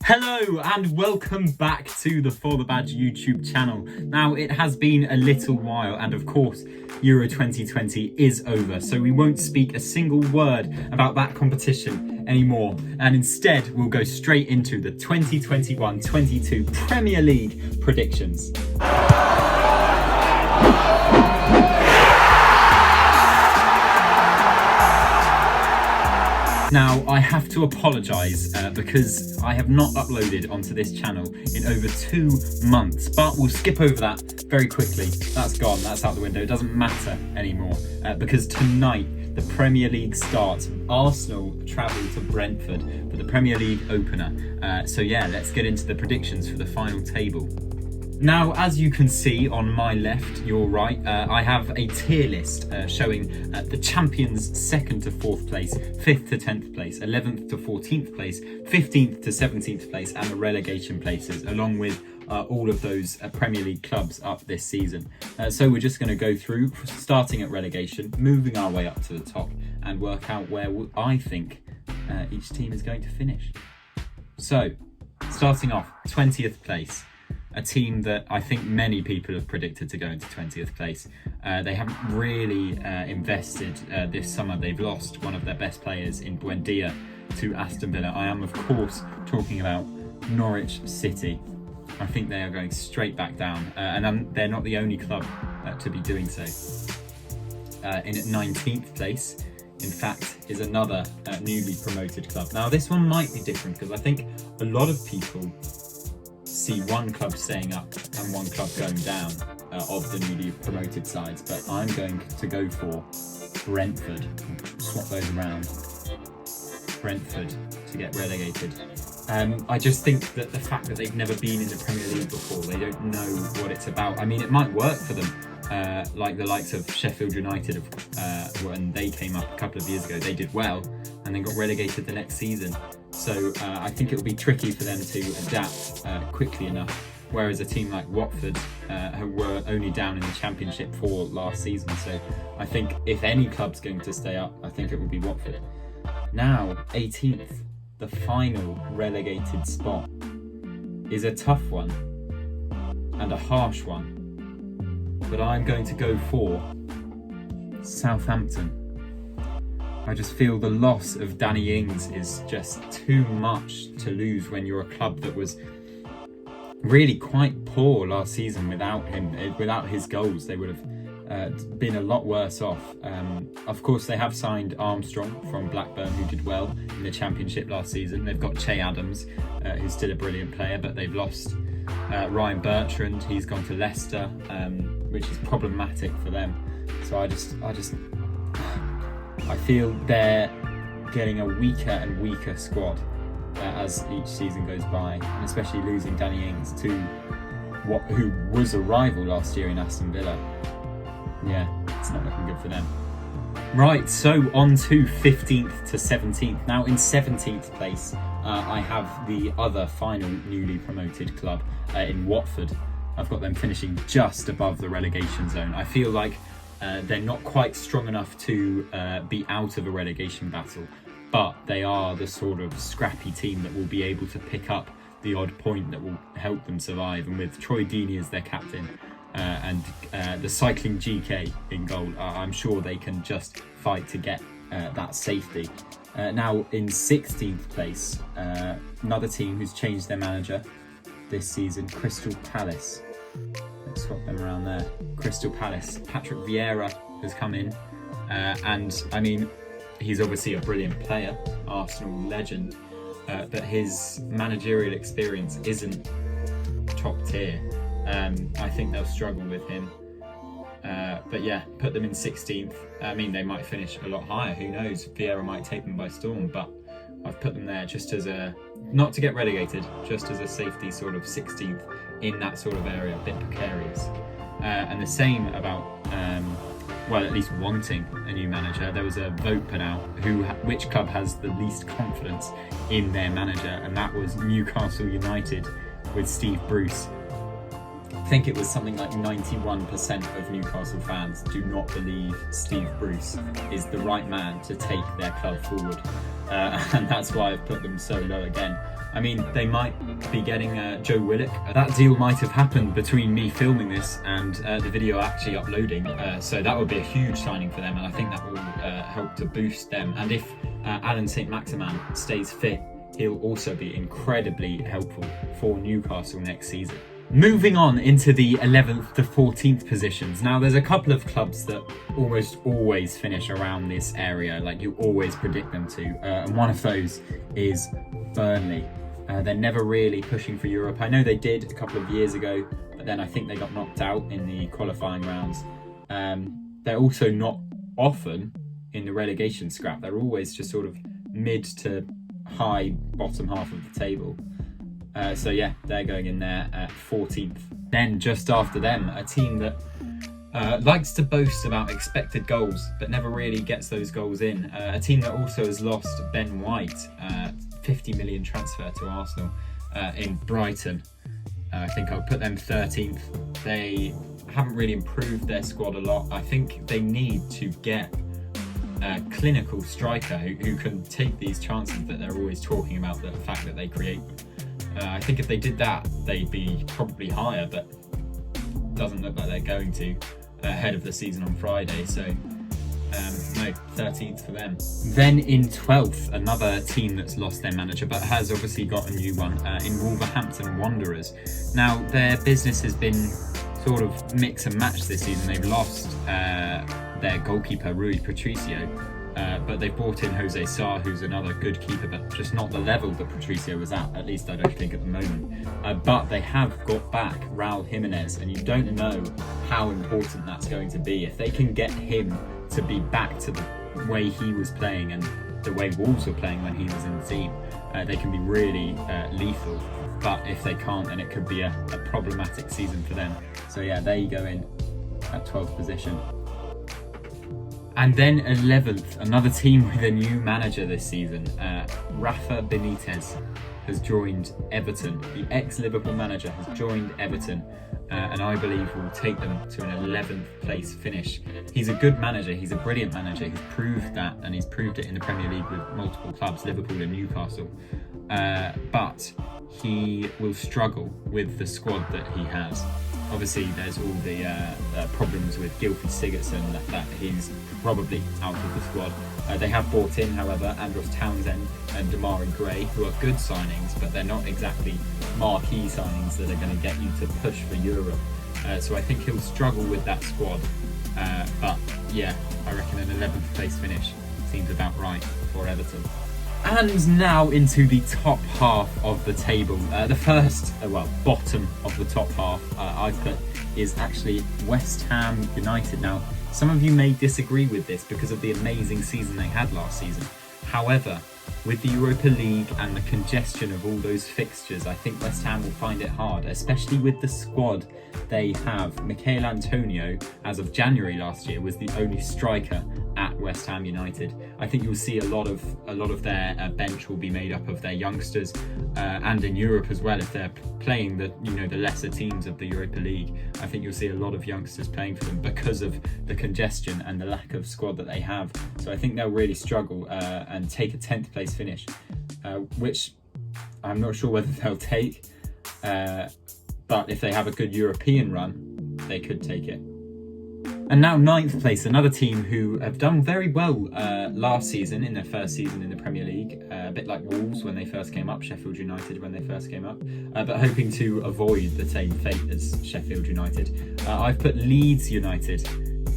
Hello and welcome back to the ForTheBadge YouTube channel. Now, it has been a little while and of course Euro 2020 is over, so we won't speak a single word about that competition anymore, and instead we'll go straight into the 2021-22 Premier League predictions. Now, I have to apologise because I have not uploaded onto this channel in over 2 months, but we'll skip over that very quickly. That's gone, that's out the window, it doesn't matter anymore because tonight the Premier League starts. Arsenal travel to Brentford for the Premier League opener. So yeah, let's get into the predictions for the final table. Now, as you can see on my left, your right, I have a tier list showing the champions 2nd to 4th place, 5th to 10th place, 11th to 14th place, 15th to 17th place, and the relegation places, along with all of those Premier League clubs up this season. So we're just going to go through, starting at relegation, moving our way up to the top, and work out where I think each team is going to finish. So, starting off, 20th place. A team that I think many people have predicted to go into 20th place. They haven't really invested this summer. They've lost one of their best players in Buendia to Aston Villa. I am, of course, talking about Norwich City. I think they are going straight back down, and they're not the only club to be doing so. In at 19th place, in fact, is another newly promoted club. Now, this one might be different because I think a lot of people see one club staying up and one club going down of the newly promoted sides, but I'm going to go for Brentford. Swap those around. Brentford to get relegated. I just think that the fact that they've never been in the Premier League before, they don't know what it's about. I mean, it might work for them, like the likes of Sheffield United, when they came up a couple of years ago, they did well and then got relegated the next season. So I think it will be tricky for them to adapt quickly enough, whereas a team like Watford who were only down in the Championship for last season. So I think if any club's going to stay up, I think it will be Watford. Now, 18th, the final relegated spot, is a tough one and a harsh one, but I'm going to go for Southampton. I just feel the loss of Danny Ings is just too much to lose when you're a club that was really quite poor last season without him. Without his goals, they would have been a lot worse off. Of course, they have signed Armstrong from Blackburn, who did well in the Championship last season. They've got Che Adams, who's still a brilliant player, but they've lost Ryan Bertrand. He's gone to Leicester, which is problematic for them. So I feel they're getting a weaker and weaker squad as each season goes by, and especially losing Danny Ings to who was a rival last year in Aston Villa. Yeah, it's not looking good for them. Right, so on to 15th to 17th. Now in 17th place, I have the other final newly promoted club in Watford. I've got them finishing just above the relegation zone. I feel like they're not quite strong enough to be out of a relegation battle, but they are the sort of scrappy team that will be able to pick up the odd point that will help them survive. And with Troy Deeney as their captain and the cycling GK in goal, I'm sure they can just fight to get that safety. Now in 16th place, another team who's changed their manager this season, Crystal Palace. Let's swap them around there. Crystal Palace. Patrick Vieira has come in, and I mean, he's obviously a brilliant player, Arsenal legend, but his managerial experience isn't top tier. I think they'll struggle with him. But yeah, put them in 16th. I mean, they might finish a lot higher, who knows? Vieira might take them by storm, but I've put them there just as not to get relegated, just as a safety sort of 16th in that sort of area, a bit precarious. And the same about, well, at least wanting a new manager. There was a vote put out, which club has the least confidence in their manager, and that was Newcastle United with Steve Bruce. I think it was something like 91% of Newcastle fans do not believe Steve Bruce is the right man to take their club forward. And that's why I've put them so low again. I mean, they might be getting Joe Willock. That deal might have happened between me filming this and the video actually uploading, so that would be a huge signing for them, and I think that will help to boost them. And if Alan St-Maximin stays fit, he'll also be incredibly helpful for Newcastle next season. Moving on into the 11th to 14th positions. Now, there's a couple of clubs that almost always finish around this area, like you always predict them to, and one of those is Burnley. They're never really pushing for Europe. I know they did a couple of years ago, but then I think they got knocked out in the qualifying rounds. They're also not often in the relegation scrap. They're always just sort of mid to high bottom half of the table. So yeah, they're going in there at 14th. Then just after them, a team that likes to boast about expected goals, but never really gets those goals in. A team that also has lost Ben White, 50 million transfer to Arsenal, in Brighton. I think I'll put them 13th. They haven't really improved their squad a lot. I think they need to get a clinical striker who can take these chances that they're always talking about, the fact that they create. I think if they did that, they'd be probably higher, but doesn't look like they're going to ahead of the season on Friday. So no, 13th for them. Then in 12th, another team that's lost their manager, but has obviously got a new one, in Wolverhampton Wanderers. Now, their business has been sort of mix and match this season. They've lost their goalkeeper, Rui Patricio, but they brought in Jose Sarr, who's another good keeper, but just not the level that Patricio was at least I don't think at the moment. But they have got back Raul Jimenez, and you don't know how important that's going to be. If they can get him to be back to the way he was playing and the way Wolves were playing when he was in the team, they can be really lethal. But if they can't, then it could be a problematic season for them. So yeah, there you go in at 12th position. And then 11th, another team with a new manager this season. Rafa Benitez has joined Everton. The ex-Liverpool manager has joined Everton, and I believe will take them to an 11th place finish. He's a good manager, he's a brilliant manager, he's proved that, and he's proved it in the Premier League with multiple clubs, Liverpool and Newcastle. But he will struggle with the squad that he has. Obviously, there's all the problems with Gylfi Sigurdsson, that he's probably out of the squad. They have brought in, however, Andros Townsend and Damari Gray, who are good signings, but they're not exactly marquee signings that are going to get you to push for Europe. So I think he'll struggle with that squad. But yeah, I reckon an 11th place finish seems about right for Everton. And now into the top half of the table. The first, bottom of the top half I've put is actually West Ham United. Now, some of you may disagree with this because of the amazing season they had last season. However, with the Europa League and the congestion of all those fixtures, I think West Ham will find it hard, especially with the squad they have. Michail Antonio, as of January last year, was the only striker at West Ham United. I think you'll see a lot of their bench will be made up of their youngsters, and in Europe as well, if they're playing the lesser teams of the Europa League. I think you'll see a lot of youngsters playing for them because of the congestion and the lack of squad that they have. So I think they'll really struggle and take a 10th place finish, which I'm not sure whether they'll take, but if they have a good European run, they could take it. And now 9th place, another team who have done very well last season, in their first season in the Premier League, a bit like Wolves when they first came up, Sheffield United when they first came up, but hoping to avoid the same fate as Sheffield United. I've put Leeds United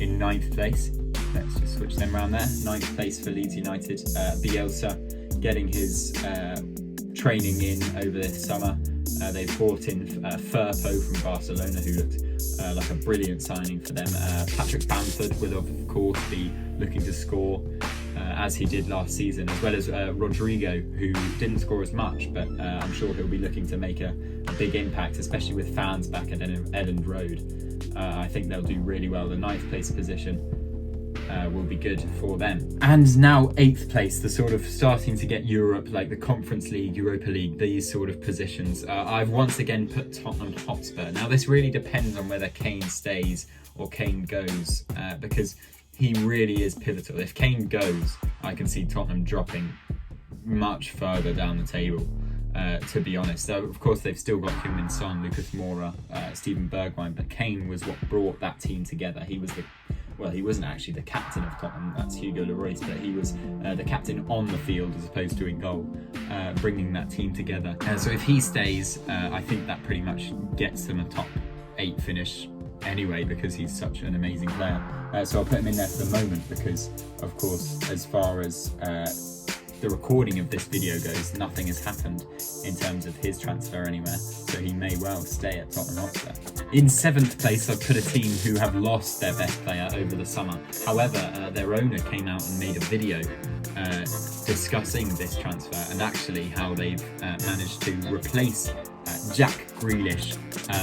in 9th place. Let's just switch them around there. 9th place for Leeds United. Bielsa getting his training in over this summer. They've brought in Firpo from Barcelona, who looked like a brilliant signing for them. Patrick Bamford will of course be looking to score as he did last season, as well as Rodrigo, who didn't score as much, but I'm sure he'll be looking to make a big impact, especially with fans back at Elland Road. I think they'll do really well. The 9th place position will be good for them. And now 8th place, the sort of starting to get Europe, like the Conference League, Europa League, these sort of positions. I've once again put Tottenham Hotspur. Now this really depends on whether Kane stays or Kane goes, because he really is pivotal. If Kane goes, I can see Tottenham dropping much further down the table. to be honest. So of course they've still got Heung-min Son, Lucas Moura, Steven Bergwijn, but Kane was what brought that team together. He was he wasn't actually the captain of Tottenham, that's Hugo Lloris, but he was the captain on the field as opposed to in goal, bringing that team together. So if he stays, I think that pretty much gets them a top 8 finish anyway, because he's such an amazing player. So I'll put him in there for the moment because, of course, as far as the recording of this video goes, nothing has happened in terms of his transfer anywhere, so he may well stay at Tottenham Hotspur. In 7th place, I've put a team who have lost their best player over the summer. However, their owner came out and made a video discussing this transfer and actually how they've managed to replace Jack Grealish,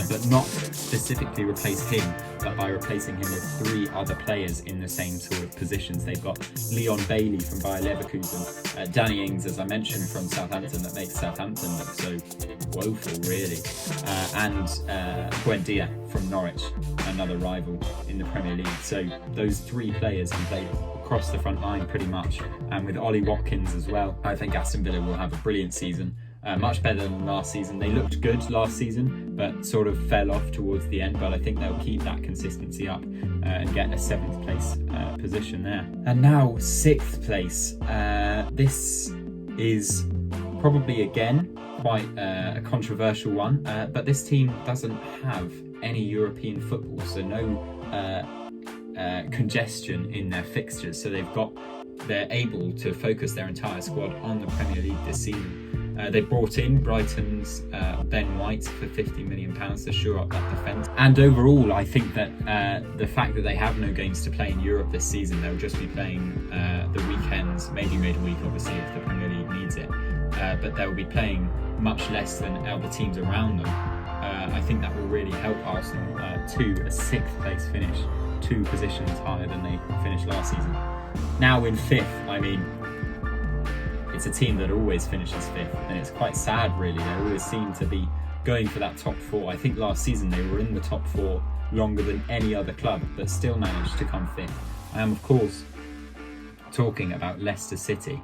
but not specifically replace him, but by replacing him with 3 other players in the same sort of positions. They've got Leon Bailey from Bayer Leverkusen, Danny Ings, as I mentioned, from Southampton, that makes Southampton look so woeful, really, and Buendia from Norwich, another rival in the Premier League. So those 3 players can play across the front line pretty much, and with Ollie Watkins as well, I think Aston Villa will have a brilliant season. Much better than last season. They looked good last season, but sort of fell off towards the end, but I think they'll keep that consistency up and get a 7th place position there. And now 6th place. This is probably again quite a controversial one, but this team doesn't have any European football, so no congestion in their fixtures, so they're able to focus their entire squad on the Premier League this season. They brought in Brighton's Ben White for £50 million to shore up that defence. And overall, I think that the fact that they have no games to play in Europe this season, they'll just be playing the weekends, maybe midweek, obviously, if the Premier League needs it. But they'll be playing much less than other teams around them. I think that will really help Arsenal to a 6th place finish, 2 positions higher than they finished last season. Now in 5th, I mean, it's a team that always finishes 5th, and it's quite sad, really. They always seem to be going for that top 4. I think last season they were in the top 4 longer than any other club, but still managed to come 5th. I am, of course, talking about Leicester City,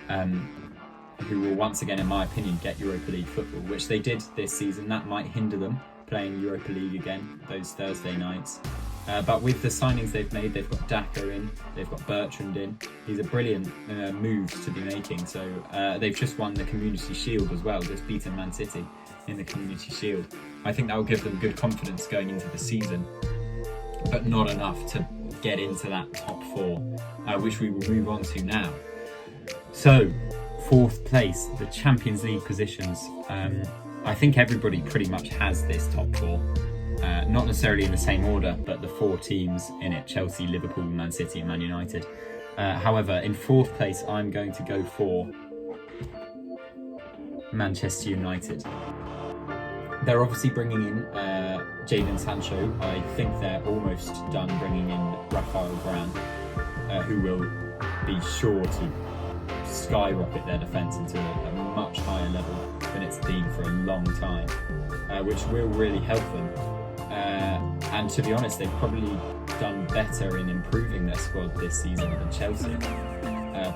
who will once again, in my opinion, get Europa League football, which they did this season. That might hinder them playing Europa League again, those Thursday nights. But with the signings they've made, they've got Daka in, they've got Bertrand in. These are brilliant moves to be making. So they've just won the Community Shield as well, just beaten Man City in the Community Shield. I think that will give them good confidence going into the season, but not enough to get into that top 4, which we will move on to now. So, 4th place, the Champions League positions. I think everybody pretty much has this top 4. Not necessarily in the same order, but the 4 teams in it: Chelsea, Liverpool, Man City and Man United. However, in 4th place, I'm going to go for Manchester United. They're obviously bringing in Jadon Sancho. I think they're almost done bringing in Rafael Varane, who will be sure to skyrocket their defence into a much higher level than it's been for a long time, which will really help them. And to be honest, they've probably done better in improving their squad this season than Chelsea.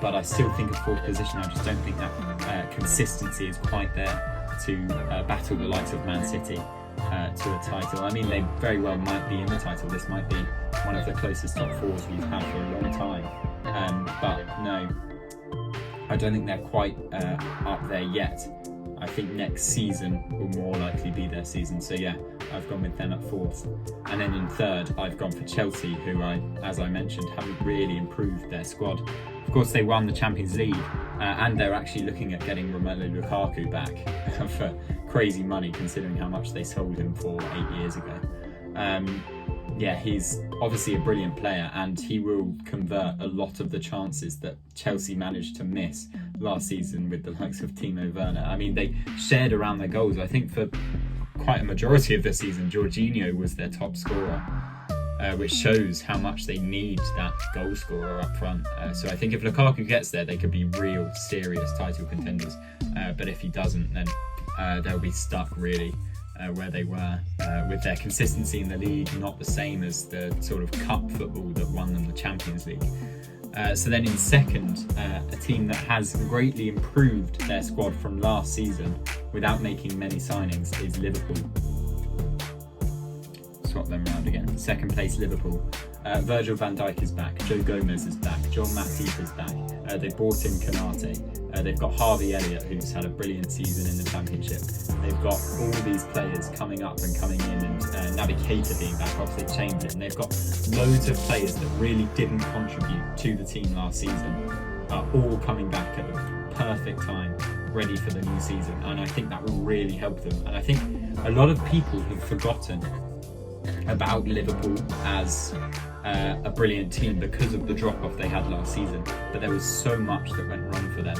But I still think a 4th position, I just don't think that consistency is quite there to battle the likes of Man City to a title. I mean, they very well might be in the title. This might be one of the closest top 4s we've had for a long time. But no, I don't think they're quite up there yet. I think next season will more likely be their season. So yeah, I've gone with them at 4th. And then in 3rd, I've gone for Chelsea, who as I mentioned, haven't really improved their squad. Of course, they won the Champions League, and they're actually looking at getting Romelu Lukaku back for crazy money, considering how much they sold him for 8 years ago. Yeah, he's obviously a brilliant player, and he will convert a lot of the chances that Chelsea managed to miss last season with the likes of Timo Werner. I mean, they shared around their goals. I think for quite a majority of the season, Jorginho was their top scorer, which shows how much they need that goal scorer up front. So I think if Lukaku gets there, they could be real serious title contenders. But if he doesn't, then they'll be stuck really where they were, with their consistency in the league not the same as the sort of cup football that won them the Champions League. So then in second, a team that has greatly improved their squad from last season without making many signings is Liverpool. Swap them around again. Second place, Liverpool. Virgil van Dijk is back. Joe Gomez is back. John Matip is back. They brought in Konate. They've got Harvey Elliott, who's had a brilliant season in the Championship. They've got all these players coming up and coming in, and Naby Keita being back, obviously changed it. And they've got loads of players that really didn't contribute to the team last season, all coming back at the perfect time, ready for the new season. And I think that will really help them. And I think a lot of people have forgotten about Liverpool as a brilliant team because of the drop-off they had last season, but there was so much that went wrong for them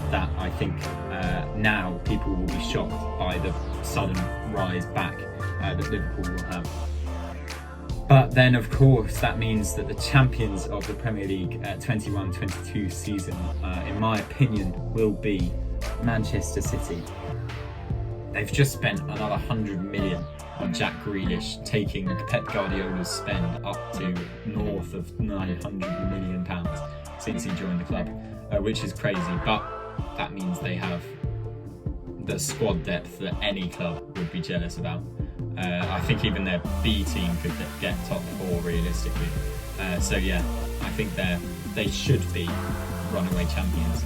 that I think now people will be shocked by the sudden rise back that Liverpool will have. But then of course that means that the champions of the Premier League 21-22 season, in my opinion, will be Manchester City. They've just spent another 100 million on Jack Grealish, taking Pep Guardiola's spend up to north of £900 million since he joined the club, which is crazy, but that means they have the squad depth that any club would be jealous about. I think even their B team could get top 4 realistically. So yeah, I think they should be runaway champions.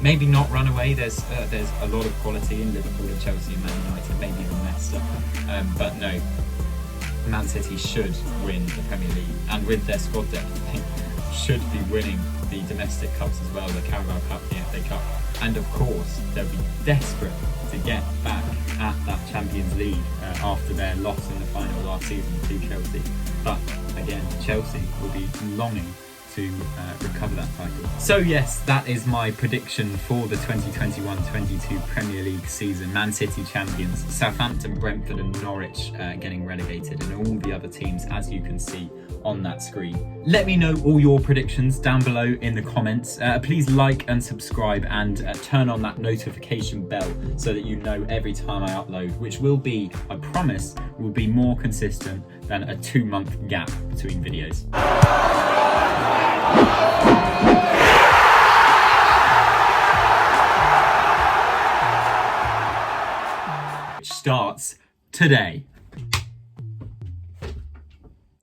Maybe not runaway. There's a lot of quality in Liverpool and Chelsea and Man United, maybe even Leicester. But no, Man City should win the Premier League, and with their squad depth, they should be winning the domestic cups as well, the Carabao Cup, the FA Cup, and of course they'll be desperate to get back at that Champions League after their loss in the final last season to Chelsea. But again, Chelsea will be longing to recover that title. So yes, that is my prediction for the 2021-22 Premier League season. Man City champions, Southampton, Brentford and Norwich getting relegated, and all the other teams, as you can see on that screen. Let me know all your predictions down below in the comments. Please like and subscribe, and turn on that notification bell so that you know every time I upload, which will be, I promise, will be more consistent than a 2-month gap between videos. Which starts today.